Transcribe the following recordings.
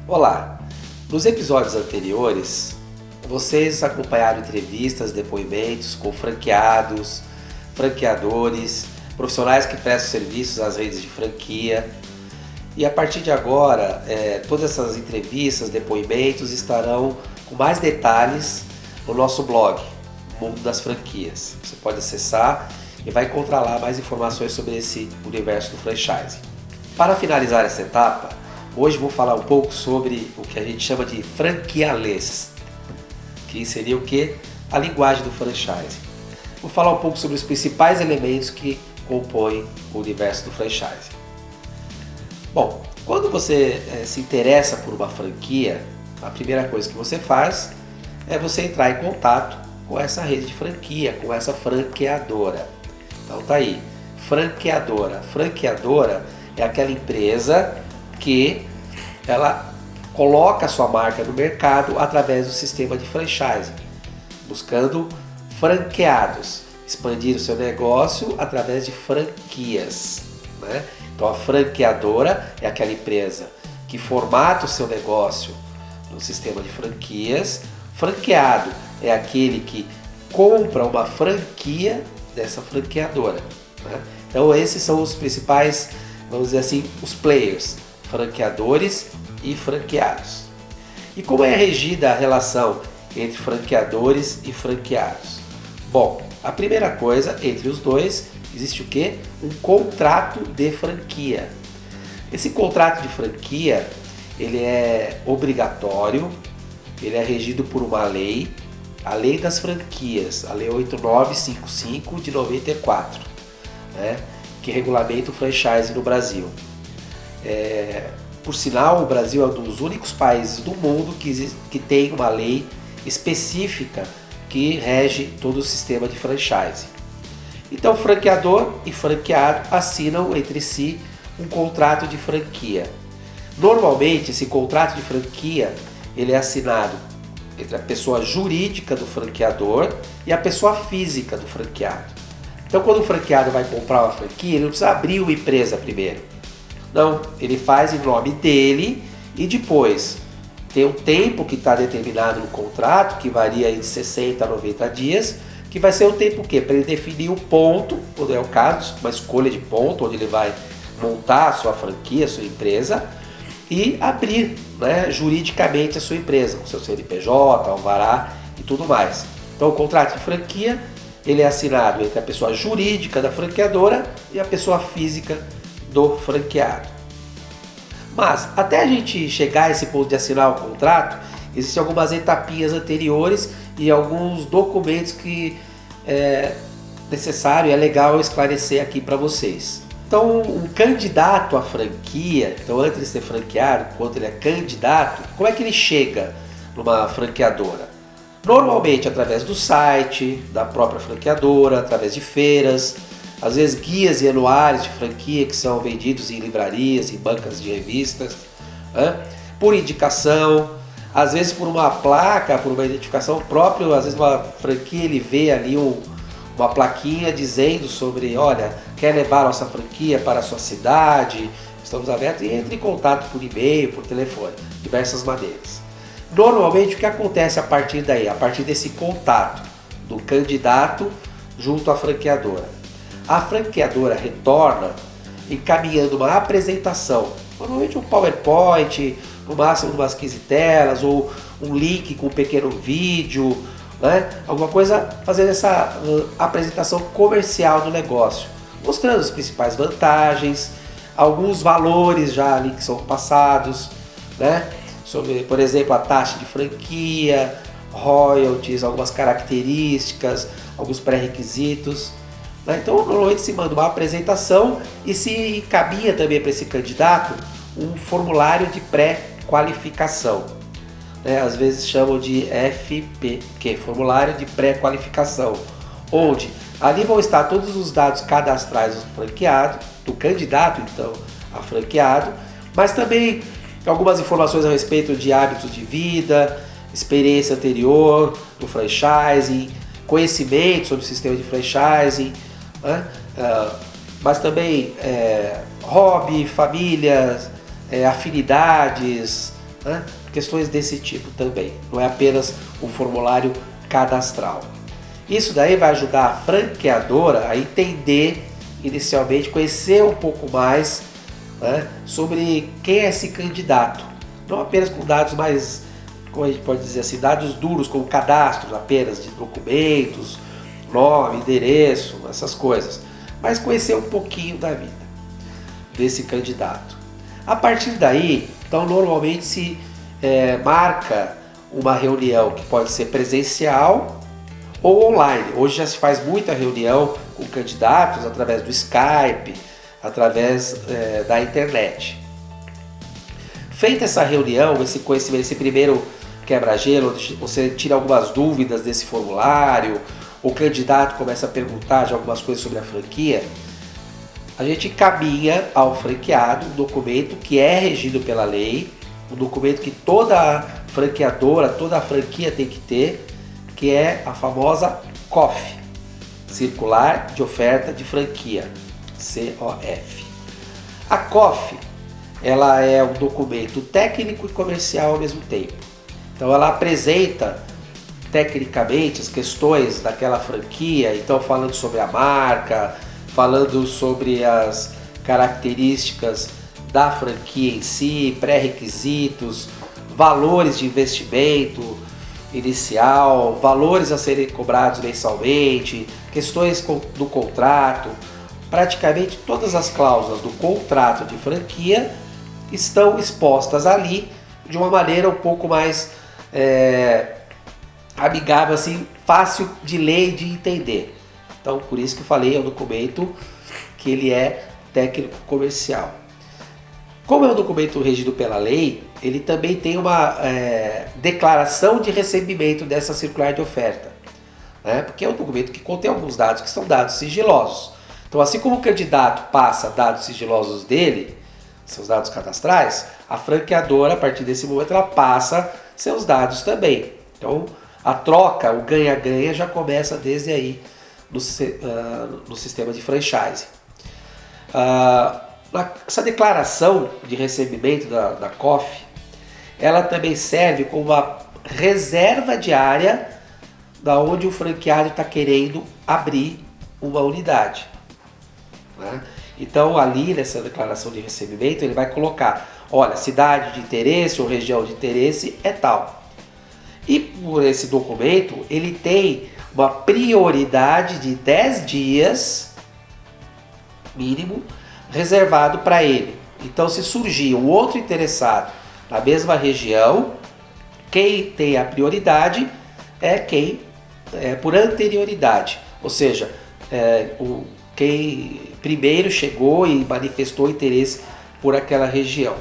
Olá! Nos episódios anteriores, vocês acompanharam entrevistas, depoimentos com franqueados, franqueadores, profissionais que prestam serviços às redes de franquia. E a partir de agora, todas essas entrevistas, depoimentos estarão com mais detalhes no nosso blog, Mundo das Franquias. Você pode acessar e vai encontrar lá mais informações sobre esse universo do franchising. Para finalizar essa etapa, hoje vou falar um pouco sobre o que a gente chama de franquialês, que seria o que? A linguagem do franchising. Vou falar um pouco sobre os principais elementos que compõem o universo do franchising. Bom, quando você se interessa por uma franquia, a primeira coisa que você faz é você entrar em contato com essa rede de franquia, com essa franqueadora. Então tá aí, franqueadora. Franqueadora é aquela empresa que ela coloca a sua marca no mercado através do sistema de franchising, buscando franqueados, expandir o seu negócio através de franquias, né? Então a franqueadora é aquela empresa que formata o seu negócio no sistema de franquias. Franqueado é aquele que compra uma franquia dessa franqueadora, né? Então esses são os principais, vamos dizer assim, os players, franqueadores e franqueados. E como é regida a relação entre franqueadores e franqueados? Bom, a primeira coisa, entre os dois, existe o quê? Um contrato de franquia. Esse contrato de franquia, ele é obrigatório, ele é regido por uma lei, a Lei das Franquias, a Lei 8955 de 94, né? Que regulamenta o franchising no Brasil. Por sinal, o Brasil é um dos únicos países do mundo que tem uma lei específica que rege todo o sistema de franchising. Então, franqueador e franqueado assinam entre si um contrato de franquia. Normalmente, esse contrato de franquia ele é assinado entre a pessoa jurídica do franqueador e a pessoa física do franqueado. Então, quando o franqueado vai comprar uma franquia, ele não precisa abrir uma empresa primeiro. Não, ele faz em nome dele e depois tem um tempo que está determinado no contrato, que varia de 60 a 90 dias, que vai ser o tempo que? Para ele definir um ponto, quando é o caso, uma escolha de ponto, onde ele vai montar a sua franquia, a sua empresa, e abrir, né, juridicamente a sua empresa, com seu CNPJ, alvará e tudo mais. Então o contrato de franquia ele é assinado entre a pessoa jurídica da franqueadora e a pessoa física do franqueado. Mas até a gente chegar a esse ponto de assinar o contrato, existem algumas etapinhas anteriores e alguns documentos que é necessário e é legal esclarecer aqui para vocês. Então, um candidato à franquia, então antes de ser franqueado, quando ele é candidato, como é que ele chega numa franqueadora? Normalmente através do site, da própria franqueadora, através de feiras, às vezes guias e anuários de franquia que são vendidos em livrarias, em bancas de revistas, né? Por indicação, às vezes por uma placa, por uma identificação própria, às vezes uma franquia ele vê ali uma plaquinha dizendo sobre, olha, quer levar nossa franquia para a sua cidade, estamos abertos, e entre em contato por e-mail, por telefone, diversas maneiras. Normalmente o que acontece a partir daí, a partir desse contato do candidato junto à franqueadora? A franqueadora retorna encaminhando uma apresentação, normalmente um PowerPoint, no máximo umas 15 telas, ou um link com um pequeno vídeo, né? Alguma coisa, fazendo essa apresentação comercial do negócio, mostrando as principais vantagens, alguns valores já ali que são passados, né? Sobre, por exemplo, a taxa de franquia, royalties, algumas características, alguns pré-requisitos. Então, normalmente se manda uma apresentação e se encaminha também para esse candidato um formulário de pré-qualificação. Às vezes chamam de FP, que é Formulário de Pré-Qualificação, onde ali vão estar todos os dados cadastrais do franqueado, do candidato então a franqueado, mas também algumas informações a respeito de hábitos de vida, experiência anterior no franchising, conhecimento sobre o sistema de franchising, né? Mas também hobby, famílias, afinidades, né? Questões desse tipo também, não é apenas um formulário cadastral. Isso daí vai ajudar a franqueadora a entender inicialmente, conhecer um pouco mais, né, sobre quem é esse candidato, não apenas com dados mais, como a gente pode dizer assim, dados duros como cadastros apenas de documentos, nome, endereço, essas coisas, mas conhecer um pouquinho da vida desse candidato. A partir daí, então normalmente se marca uma reunião que pode ser presencial ou online. Hoje já se faz muita reunião com candidatos através do Skype, através da internet. Feita essa reunião, esse conhecimento, esse primeiro quebra-gelo, você tira algumas dúvidas desse formulário, o candidato começa a perguntar de algumas coisas sobre a franquia, a gente encaminha ao franqueado um documento que é regido pela lei, um documento que toda franqueadora, toda a franquia tem que ter, que é a famosa COF, Circular de Oferta de Franquia, COF. A COF, ela é um documento técnico e comercial ao mesmo tempo. Então ela apresenta tecnicamente as questões daquela franquia, então falando sobre a marca, falando sobre as características da franquia em si, pré-requisitos, valores de investimento inicial, valores a serem cobrados mensalmente, questões do contrato. Praticamente todas as cláusulas do contrato de franquia estão expostas ali de uma maneira um pouco mais amigável, assim, fácil de ler e de entender. Então, por isso que eu falei, é um documento que ele é técnico-comercial. Como é um documento regido pela lei, ele também tem uma declaração de recebimento dessa circular de oferta, né? Porque é um documento que contém alguns dados que são dados sigilosos. Então, assim como o candidato passa dados sigilosos dele, seus dados cadastrais, a franqueadora, a partir desse momento, ela passa seus dados também. Então, a troca, o ganha-ganha já começa desde aí no sistema de franchise. Essa declaração de recebimento da COF, ela também serve como uma reserva diária da onde o franqueado está querendo abrir uma unidade, né? Então ali nessa declaração de recebimento ele vai colocar, olha, cidade de interesse ou região de interesse é tal. E por esse documento ele tem uma prioridade de 10 dias mínimo reservado para ele. Então, se surgir um outro interessado na mesma região, quem tem a prioridade é quem por anterioridade, ou seja, quem primeiro chegou e manifestou interesse por aquela região.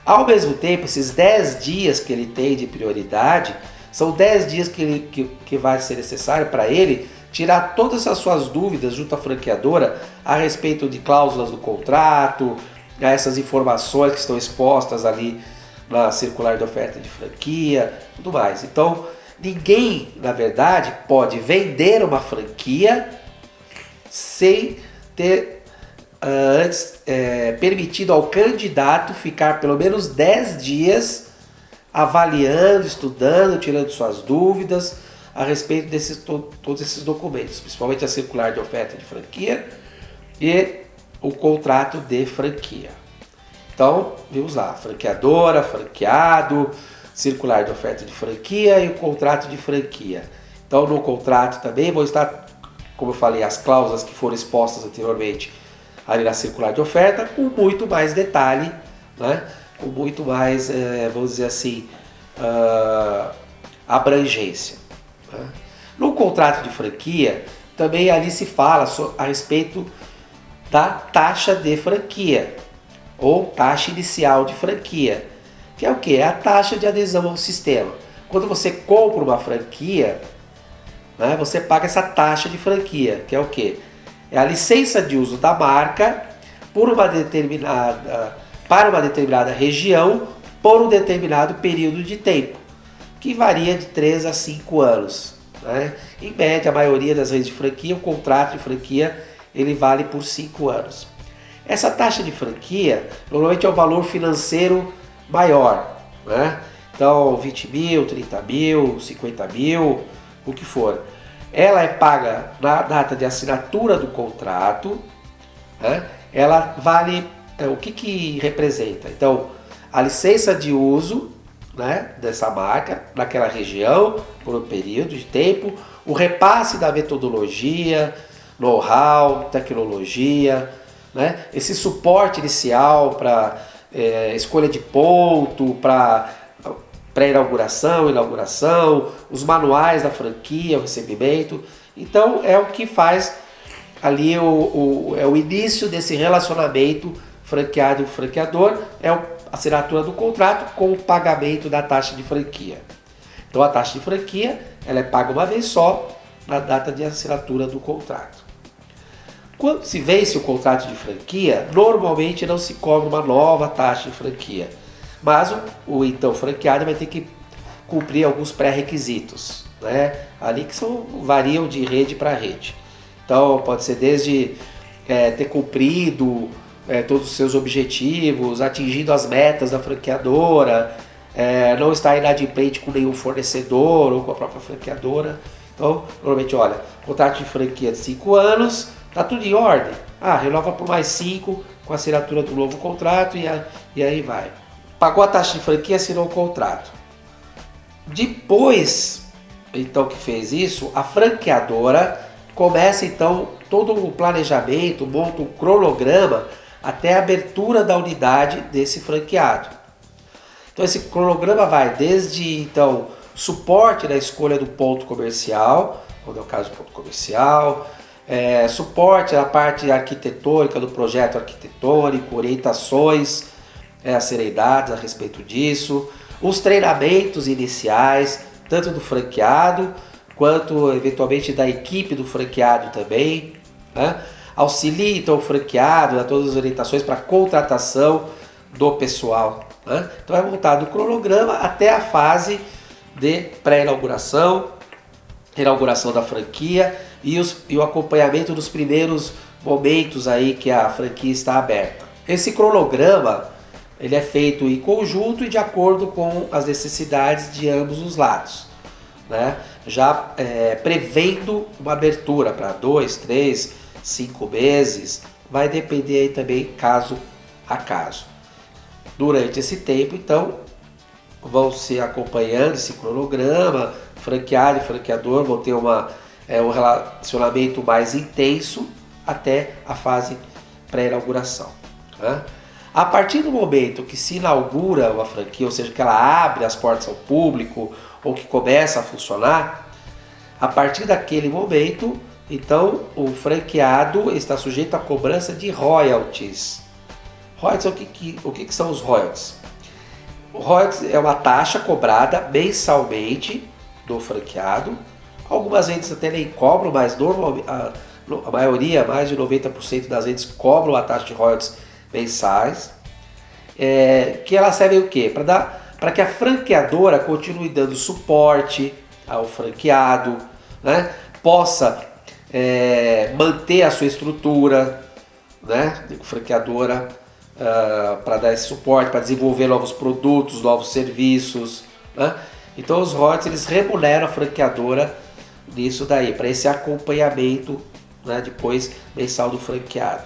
Ao mesmo tempo, esses 10 dias que ele tem de prioridade, são 10 dias que vai ser necessário para ele tirar todas as suas dúvidas junto à franqueadora a respeito de cláusulas do contrato, essas informações que estão expostas ali na circular de oferta de franquia, tudo mais. Então, ninguém, na verdade, pode vender uma franquia sem ter antes permitido ao candidato ficar pelo menos 10 dias avaliando, estudando, tirando suas dúvidas a respeito desses todos esses documentos, principalmente a circular de oferta de franquia e o contrato de franquia. Então, vimos lá, franqueadora, franqueado, circular de oferta de franquia e o contrato de franquia. Então, no contrato também vão estar, como eu falei, as cláusulas que foram expostas anteriormente ali na circular de oferta, com muito mais detalhe, né? Com muito mais, vamos dizer assim, abrangência. Né? No contrato de franquia, também ali se fala a respeito da taxa de franquia, ou taxa inicial de franquia, que é o que? É a taxa de adesão ao sistema. Quando você compra uma franquia, né, você paga essa taxa de franquia, que é o que? É a licença de uso da marca para uma determinada região por um determinado período de tempo, que varia de 3 a 5 anos. Né? Em média, a maioria das redes de franquia, o contrato de franquia, ele vale por 5 anos. Essa taxa de franquia normalmente é um valor financeiro maior, né? Então 20 mil, 30 mil, 50 mil, o que for. Ela é paga na data de assinatura do contrato, né? Ela vale, o que representa? Então, a licença de uso, né, dessa marca naquela região por um período de tempo, o repasse da metodologia, know-how, tecnologia, né, esse suporte inicial para escolha de ponto, para pré-inauguração, inauguração, os manuais da franquia, o recebimento. Então é o que faz ali é o início desse relacionamento franqueado e franqueador, é a assinatura do contrato com o pagamento da taxa de franquia. Então a taxa de franquia ela é paga uma vez só na data de assinatura do contrato. Quando se vence o contrato de franquia, normalmente não se cobra uma nova taxa de franquia, mas o então franqueado vai ter que cumprir alguns pré-requisitos, né? Ali que variam de rede para rede. Então pode ser desde ter cumprido todos os seus objetivos, atingindo as metas da franqueadora, não estar inadimplente com nenhum fornecedor ou com a própria franqueadora. Então, normalmente, olha, contrato de franquia de 5 anos, tá tudo em ordem. Renova por mais 5 com a assinatura do novo contrato e aí vai. Pagou a taxa de franquia, assinou o contrato. Depois, então, que fez isso, a franqueadora começa, então, todo o planejamento, monta um cronograma até a abertura da unidade desse franqueado. Então, esse cronograma vai desde, então, suporte na escolha do ponto comercial, quando é o caso do ponto comercial, suporte na parte arquitetônica do projeto arquitetônico, orientações a serem dadas a respeito disso, os treinamentos iniciais, tanto do franqueado, quanto eventualmente da equipe do franqueado também, né? Auxilia então o franqueado a todas as orientações para a contratação do pessoal, né? Então é montado o cronograma até a fase de pré-inauguração, inauguração da franquia e o acompanhamento dos primeiros momentos aí que a franquia está aberta. Esse cronograma ele é feito em conjunto e de acordo com as necessidades de ambos os lados, né? Já prevendo uma abertura para 2, 3, 5 meses, vai depender aí também caso a caso. Durante esse tempo, então, vão se acompanhando esse cronograma, franqueado e franqueador vão ter um relacionamento mais intenso até a fase pré-inauguração, né? A partir do momento que se inaugura uma franquia, ou seja, que ela abre as portas ao público ou que começa a funcionar, a partir daquele momento, então o franqueado está sujeito à cobrança de royalties. Royalties, o que são os royalties? O royalties é uma taxa cobrada mensalmente do franqueado. Algumas redes até nem cobram, mas normalmente, a maioria, mais de 90% das redes cobram a taxa de royalties mensais, que ela serve o quê? Para que a franqueadora continue dando suporte ao franqueado, né? Possa manter a sua estrutura, né? Franqueadora, para dar esse suporte, para desenvolver novos produtos, novos serviços, né? Então os royalties eles remuneram a franqueadora nisso daí, para esse acompanhamento, né, depois mensal do franqueado.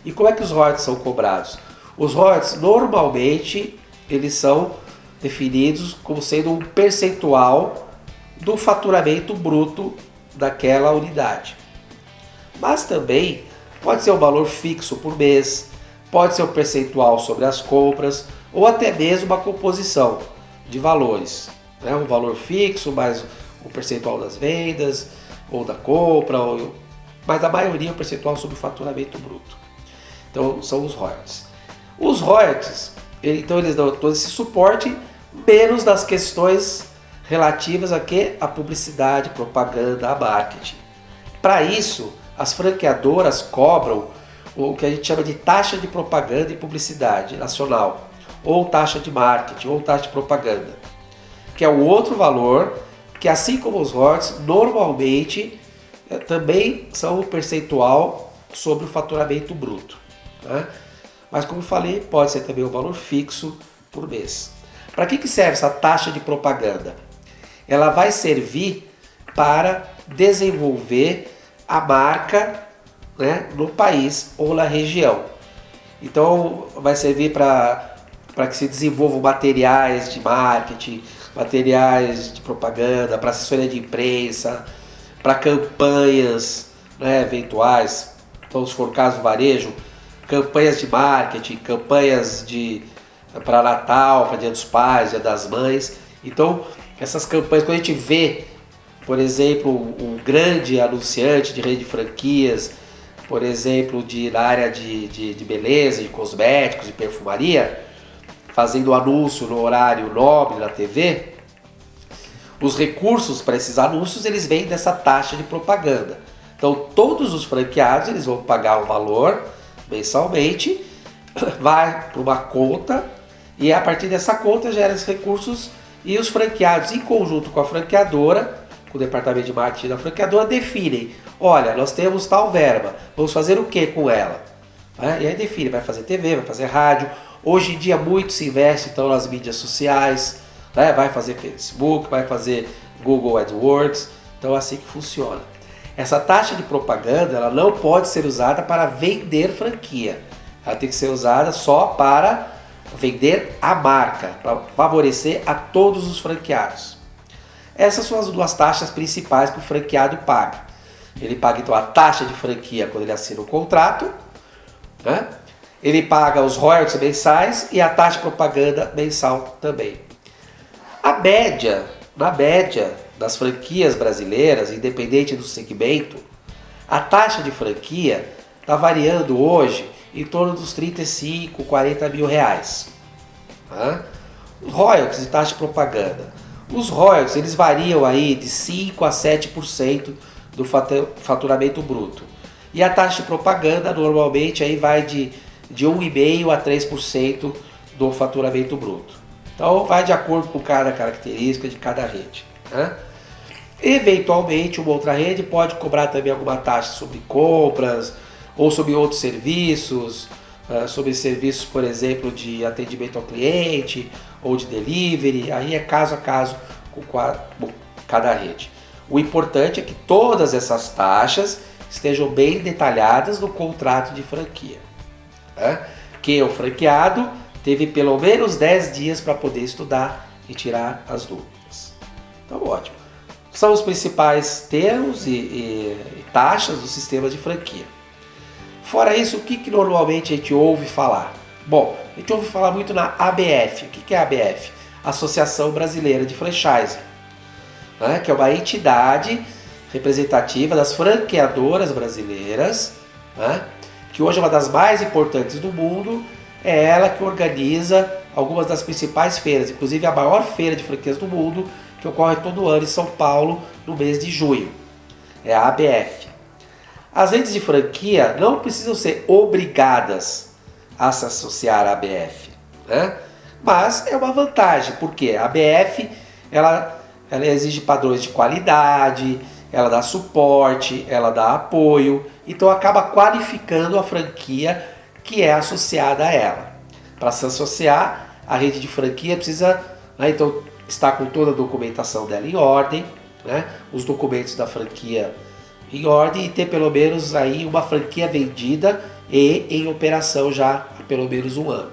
E como é que os royalties são cobrados? Os royalties normalmente eles são definidos como sendo um percentual do faturamento bruto daquela unidade. Mas também pode ser um valor fixo por mês, pode ser um percentual sobre as compras ou até mesmo uma composição de valores, né? Um valor fixo mais o percentual das vendas ou da compra, mas a maioria é um percentual sobre o faturamento bruto. Então são os royalties. Os royalties, então eles dão todo esse suporte, menos das questões relativas a quê? A publicidade, propaganda, a marketing. Para isso, as franqueadoras cobram o que a gente chama de taxa de propaganda e publicidade nacional, ou taxa de marketing, ou taxa de propaganda, que é o outro valor que, assim como os royalties, normalmente também são um percentual sobre o faturamento bruto, né? Mas como eu falei, pode ser também um valor fixo por mês. Para que serve essa taxa de propaganda? Ela vai servir para desenvolver a marca, né, no país ou na região. Então vai servir para que se desenvolvam materiais de marketing, materiais de propaganda, para assessoria de imprensa, para campanhas, né, eventuais. Então, se for o caso do varejo, campanhas de marketing, campanhas para Natal, para Dia dos Pais, Dia das Mães. Então, essas campanhas, quando a gente vê, por exemplo, um grande anunciante de rede de franquias, por exemplo, na área de beleza, de cosméticos, de perfumaria, fazendo anúncio no horário nobre na TV, os recursos para esses anúncios eles vêm dessa taxa de propaganda. Então todos os franqueados eles vão pagar um valor mensalmente, vai para uma conta e a partir dessa conta gera esses recursos e os franqueados em conjunto com a franqueadora, com o departamento de marketing da franqueadora, definem, olha, nós temos tal verba, vamos fazer o que com ela? E aí define, vai fazer TV, vai fazer rádio. Hoje em dia muito se investe então nas mídias sociais, né? Vai fazer Facebook, vai fazer Google AdWords, então é assim que funciona. Essa taxa de propaganda ela não pode ser usada para vender franquia, ela tem que ser usada só para vender a marca, para favorecer a todos os franqueados. Essas são as duas taxas principais que o franqueado paga. Ele paga então a taxa de franquia quando ele assina o contrato, né? Ele paga os royalties mensais e a taxa de propaganda mensal também. Na média das franquias brasileiras, independente do segmento, a taxa de franquia está variando hoje em torno dos 35, 40 mil reais. Royalties e taxa de propaganda. Os royalties eles variam aí de 5 a 7% do faturamento bruto. E a taxa de propaganda normalmente aí vai de 1,5% a 3% do faturamento bruto. Então vai de acordo com cada característica de cada rede. Eventualmente uma outra rede pode cobrar também alguma taxa sobre compras ou sobre outros serviços, sobre serviços, por exemplo, de atendimento ao cliente ou de delivery. Aí é caso a caso com cada rede. O importante é que todas essas taxas estejam bem detalhadas no contrato de franquia. Que o franqueado teve pelo menos 10 dias para poder estudar e tirar as dúvidas. Então, ótimo. São os principais termos e taxas do sistema de franquia. Fora isso, o que normalmente a gente ouve falar? Bom, a gente ouve falar muito na ABF. O que é a ABF? Associação Brasileira de Franchising, que é uma entidade representativa das franqueadoras brasileiras, que hoje é uma das mais importantes do mundo. É ela que organiza algumas das principais feiras, inclusive a maior feira de franquias do mundo, que ocorre todo ano em São Paulo, no mês de junho. É a ABF. As redes de franquia não precisam ser obrigadas a se associar à ABF, mas é uma vantagem, porque a ABF ela exige padrões de qualidade, ela dá suporte, ela dá apoio, então acaba qualificando a franquia que é associada a ela. Para se associar, a rede de franquia precisa então estar com toda a documentação dela em ordem, os documentos da franquia em ordem e ter pelo menos aí uma franquia vendida e em operação já há pelo menos um ano.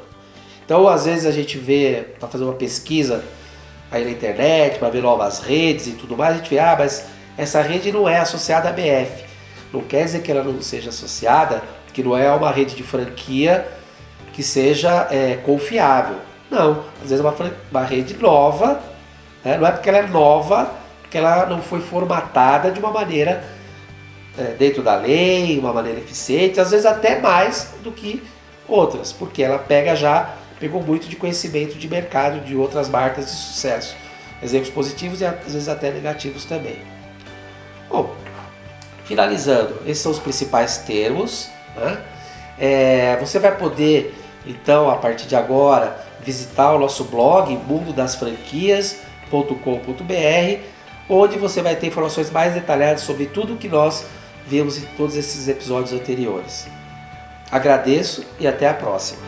Então, às vezes a gente vê, para fazer uma pesquisa aí na internet, para ver novas redes e tudo mais, a gente vê, mas essa rede não é associada à BF. Não quer dizer que ela não seja associada, que não é uma rede de franquia que seja confiável. Não, às vezes é uma rede nova, não é porque ela é nova que ela não foi formatada de uma maneira dentro da lei, uma maneira eficiente, às vezes até mais do que outras, porque ela pegou muito de conhecimento de mercado de outras marcas de sucesso. Exemplos positivos e às vezes até negativos também. Bom, finalizando, esses são os principais termos. Você vai poder, então, a partir de agora, visitar o nosso blog mundodasfranquias.com.br, onde você vai ter informações mais detalhadas sobre tudo que nós vimos em todos esses episódios anteriores. Agradeço e até a próxima.